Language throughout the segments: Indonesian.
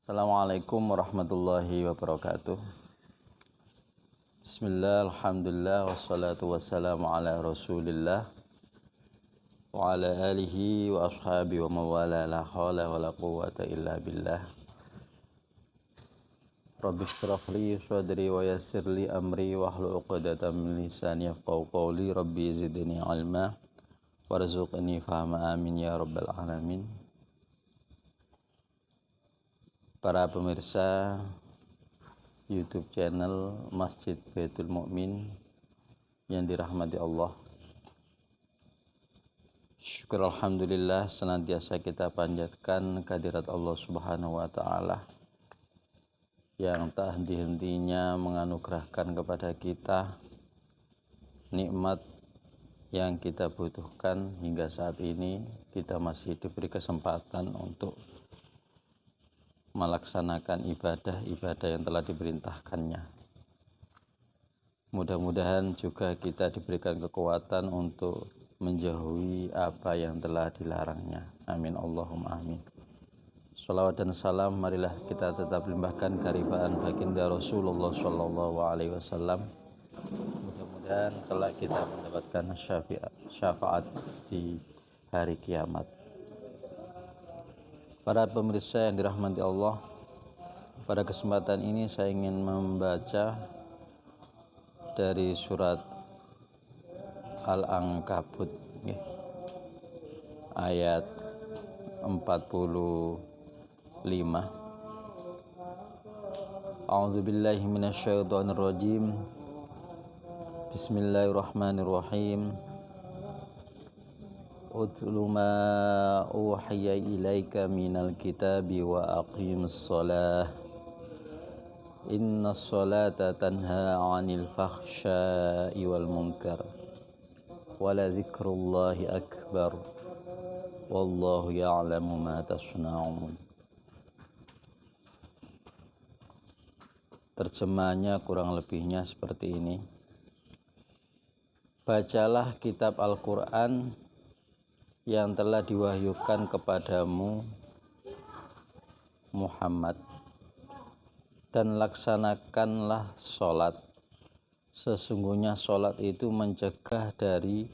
Assalamualaikum warahmatullahi wabarakatuh. Bismillah, alhamdulillah, wassalatu wassalamu ala rasulillah wa ala alihi wa ashabi wa mawala la hawla wa la quwwata illa billah. Rabbi shrah li sadri wa yassir li amri wahlul 'uqdatam min lisani yafqahu qawli. Rabbi zidni ilma warzuqni fahma, amin ya rabbal alamin. Para pemirsa YouTube channel Masjid Baitul Mukmin yang dirahmati Allah, syukur alhamdulillah senantiasa kita panjatkan kehadirat Allah Subhanahu wa taala yang tak henti-hentinya menganugerahkan kepada kita nikmat yang kita butuhkan. Hingga saat ini kita masih diberi kesempatan untuk melaksanakan ibadah-ibadah yang telah diperintahkannya. Mudah-mudahan juga kita diberikan kekuatan untuk menjauhi apa yang telah dilarangnya. Amin Allahumma amin. Shalawat dan salam marilah kita tetap limpahkan keharibaan baginda Rasulullah Shallallahu Alaihi Wasallam. Mudah-mudahan kelak kita mendapatkan syafaat di hari kiamat. Para pemirsa yang dirahmati Allah, pada kesempatan ini saya ingin membaca dari surat Al-Ankabut ayat 45. A'udzubillahi minasyaitonirrajim. Bismillahirrahmanirrahim. Utlu ma uhiya ilaika minal kitabi wa aqimus shalah innas sholata tanha 'anil fakhsya'i wal munkar wa la dzikrullahi akbar wallahu ya'lamu ma tasna'un. Terjemahnya kurang lebihnya seperti ini. Bacalah kitab Al-Quran yang telah diwahyukan kepadamu Muhammad, dan laksanakanlah sholat. Sesungguhnya sholat itu mencegah dari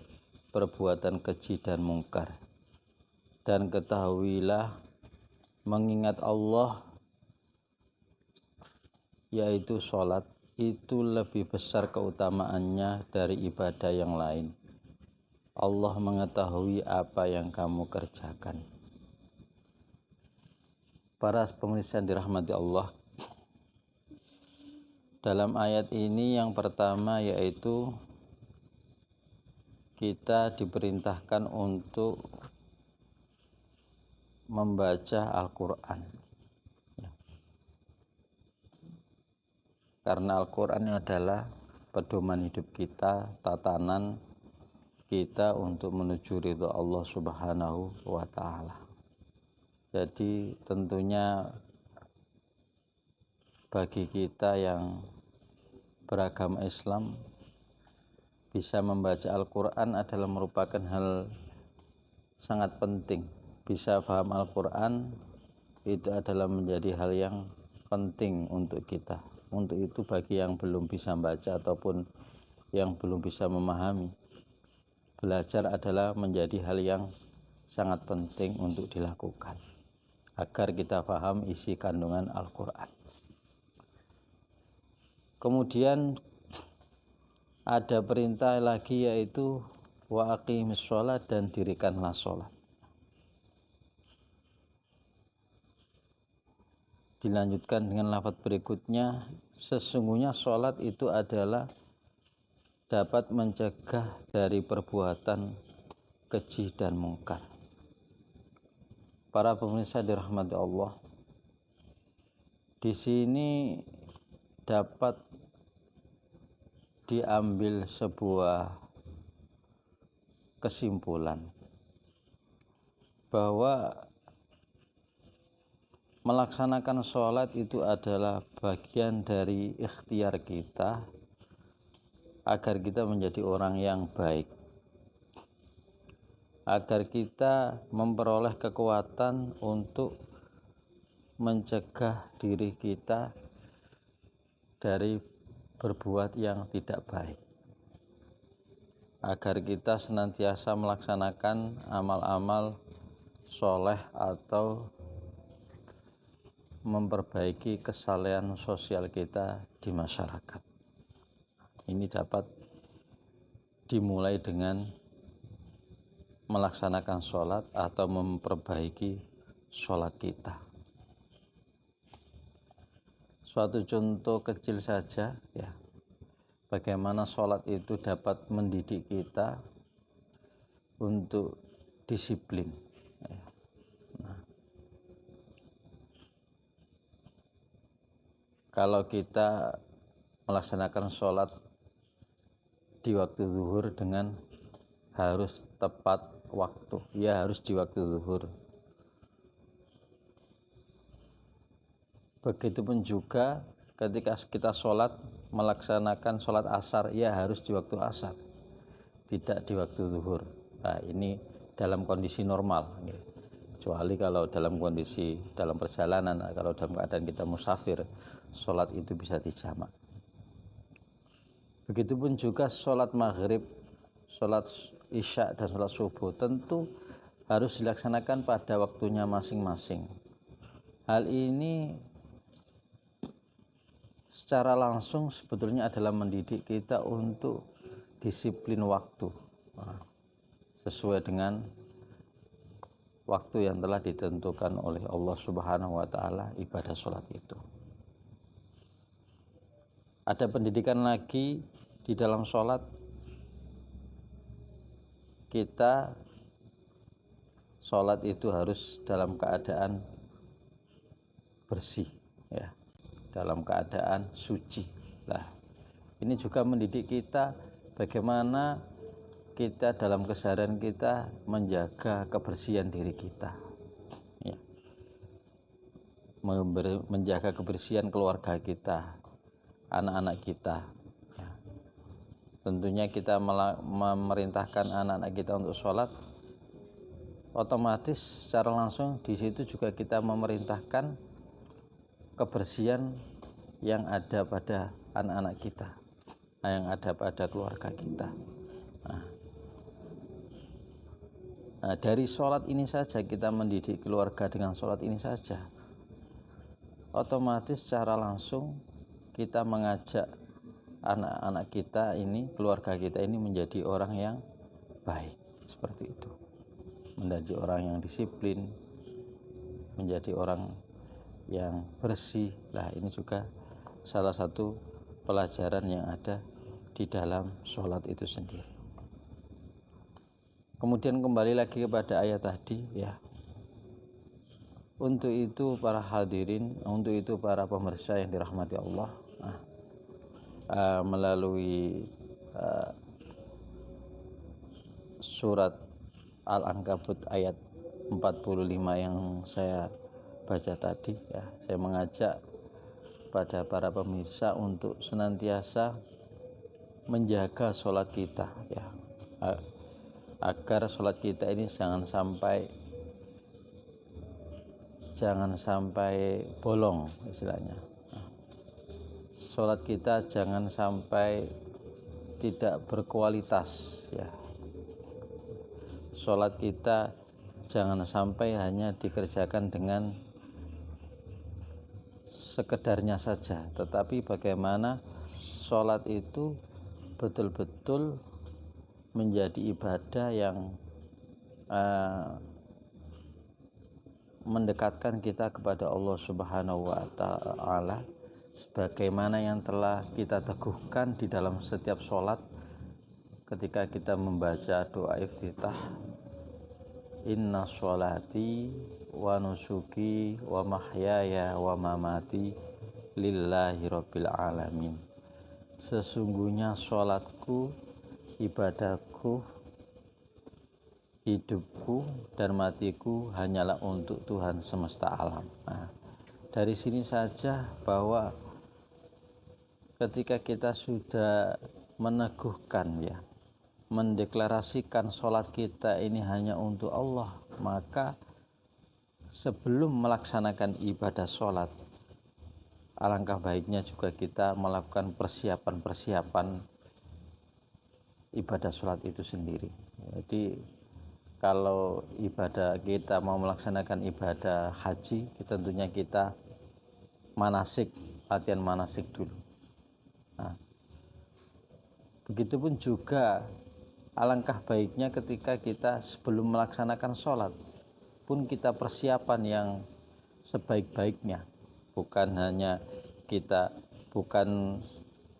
perbuatan keji dan mungkar. Dan ketahuilah, mengingat Allah, yaitu sholat, itu lebih besar keutamaannya dari ibadah yang lain. Allah mengetahui apa yang kamu kerjakan. Para pemirsa yang dirahmati Allah, dalam ayat ini yang pertama yaitu kita diperintahkan untuk membaca Al-Quran. Karena Al-Quran adalah pedoman hidup kita, tatanan kita untuk menuju ridha Allah Subhanahu wa ta'ala. Jadi tentunya bagi kita yang beragama Islam, bisa membaca Al-Quran adalah merupakan hal sangat penting. Bisa paham Al-Quran itu adalah menjadi hal yang penting untuk kita. Untuk itu bagi yang belum bisa membaca ataupun yang belum bisa memahami, belajar adalah menjadi hal yang sangat penting untuk dilakukan agar kita paham isi kandungan Al-Quran. Kemudian ada perintah lagi yaitu wa aqimis sholat, dan dirikanlah sholat. Dilanjutkan dengan lafaz berikutnya, sesungguhnya sholat itu adalah dapat mencegah dari perbuatan keji dan mungkar. Para pemirsa dirahmati Allah, di sini dapat diambil sebuah kesimpulan bahwa melaksanakan sholat itu adalah bagian dari ikhtiar kita agar kita menjadi orang yang baik, agar kita memperoleh kekuatan untuk mencegah diri kita dari berbuat yang tidak baik, agar kita senantiasa melaksanakan amal-amal soleh atau memperbaiki kesalehan sosial kita di masyarakat. Ini dapat dimulai dengan melaksanakan sholat atau memperbaiki sholat kita. Suatu contoh kecil saja ya, bagaimana sholat itu dapat mendidik kita untuk disiplin. Nah, kalau kita melaksanakan sholat di waktu zuhur dengan harus tepat waktu, ya harus di waktu zuhur. Begitupun juga ketika kita sholat, melaksanakan sholat asar, ya harus di waktu asar, tidak di waktu zuhur. Nah, ini dalam kondisi normal, kecuali kalau dalam kondisi dalam perjalanan, kalau dalam keadaan kita musafir, sholat itu bisa dijamak. Begitupun juga sholat maghrib, sholat isya dan sholat subuh tentu harus dilaksanakan pada waktunya masing-masing. Hal ini secara langsung sebetulnya adalah mendidik kita untuk disiplin waktu, sesuai dengan waktu yang telah ditentukan oleh Allah Subhanahu wa Ta'ala ibadah sholat itu. Ada pendidikan lagi di dalam sholat, kita sholat itu harus dalam keadaan bersih, ya, dalam keadaan suci. Nah, ini juga mendidik kita bagaimana kita dalam keseharian kita menjaga kebersihan diri kita, ya, menjaga kebersihan keluarga kita, anak-anak kita. Ya. Tentunya kita memerintahkan anak-anak kita untuk sholat, otomatis secara langsung di situ juga kita memerintahkan kebersihan yang ada pada anak-anak kita, yang ada pada keluarga kita. Nah, dari sholat ini saja kita mendidik keluarga dengan sholat ini saja, otomatis secara langsung kita mengajak anak-anak kita ini, keluarga kita ini menjadi orang yang baik, seperti itu, menjadi orang yang disiplin, menjadi orang yang bersih. Lah, ini juga salah satu pelajaran yang ada di dalam sholat itu sendiri. Kemudian kembali lagi kepada ayat tadi, ya. Untuk itu para hadirin, untuk itu para pemirsa yang dirahmati Allah, melalui surat Al-Ankabut ayat 45 yang saya baca tadi, ya, saya mengajak pada para pemirsa untuk senantiasa menjaga sholat kita, ya, agar sholat kita ini jangan sampai bolong istilahnya. Sholat kita jangan sampai tidak berkualitas, ya. Sholat kita jangan sampai hanya dikerjakan dengan sekedarnya saja, tetapi bagaimana sholat itu betul-betul menjadi ibadah yang mendekatkan kita kepada Allah Subhanahu wa Ta'ala, sebagaimana yang telah kita teguhkan di dalam setiap sholat ketika kita membaca doa iftitah, inna sholati wa nusuki wa mahyaya wa mamati lillahi rabbil alamin. Sesungguhnya sholatku, ibadahku, hidupku dan matiku hanyalah untuk Tuhan semesta alam. Nah, dari sini saja bahwa ketika kita sudah meneguhkan, ya, mendeklarasikan sholat kita ini hanya untuk Allah, maka sebelum melaksanakan ibadah sholat, alangkah baiknya juga kita melakukan persiapan-persiapan ibadah sholat itu sendiri. Jadi kalau ibadah kita mau melaksanakan ibadah haji, tentunya kita manasik, latihan manasik dulu. Nah, begitupun juga alangkah baiknya ketika kita sebelum melaksanakan sholat pun kita persiapan yang sebaik-baiknya, bukan hanya bukan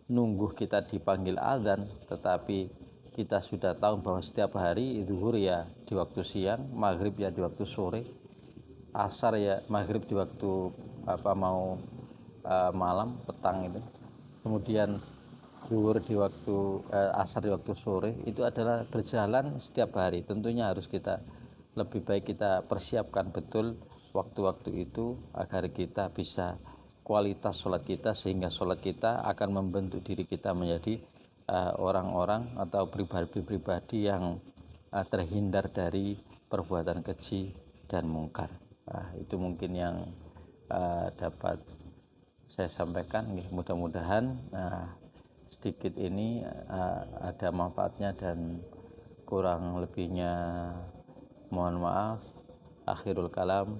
nunggu kita dipanggil azan, tetapi kita sudah tahu bahwa setiap hari zuhur ya di waktu siang, maghrib ya di waktu sore, asar ya maghrib di waktu malam, petang itu, kemudian zuhur di waktu asar di waktu sore, itu adalah berjalan setiap hari. Tentunya harus kita lebih baik kita persiapkan betul waktu-waktu itu agar kita bisa kualitas sholat kita, sehingga sholat kita akan membentuk diri kita menjadi orang-orang atau pribadi-pribadi yang terhindar dari perbuatan keji dan mungkar. Itu mungkin yang dapat saya sampaikan. Mudah-mudahan sedikit ini ada manfaatnya, dan kurang lebihnya mohon maaf. Akhirul kalam,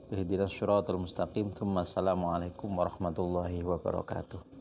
ihdinas syiratal mustaqim. Assalamualaikum warahmatullahi wabarakatuh.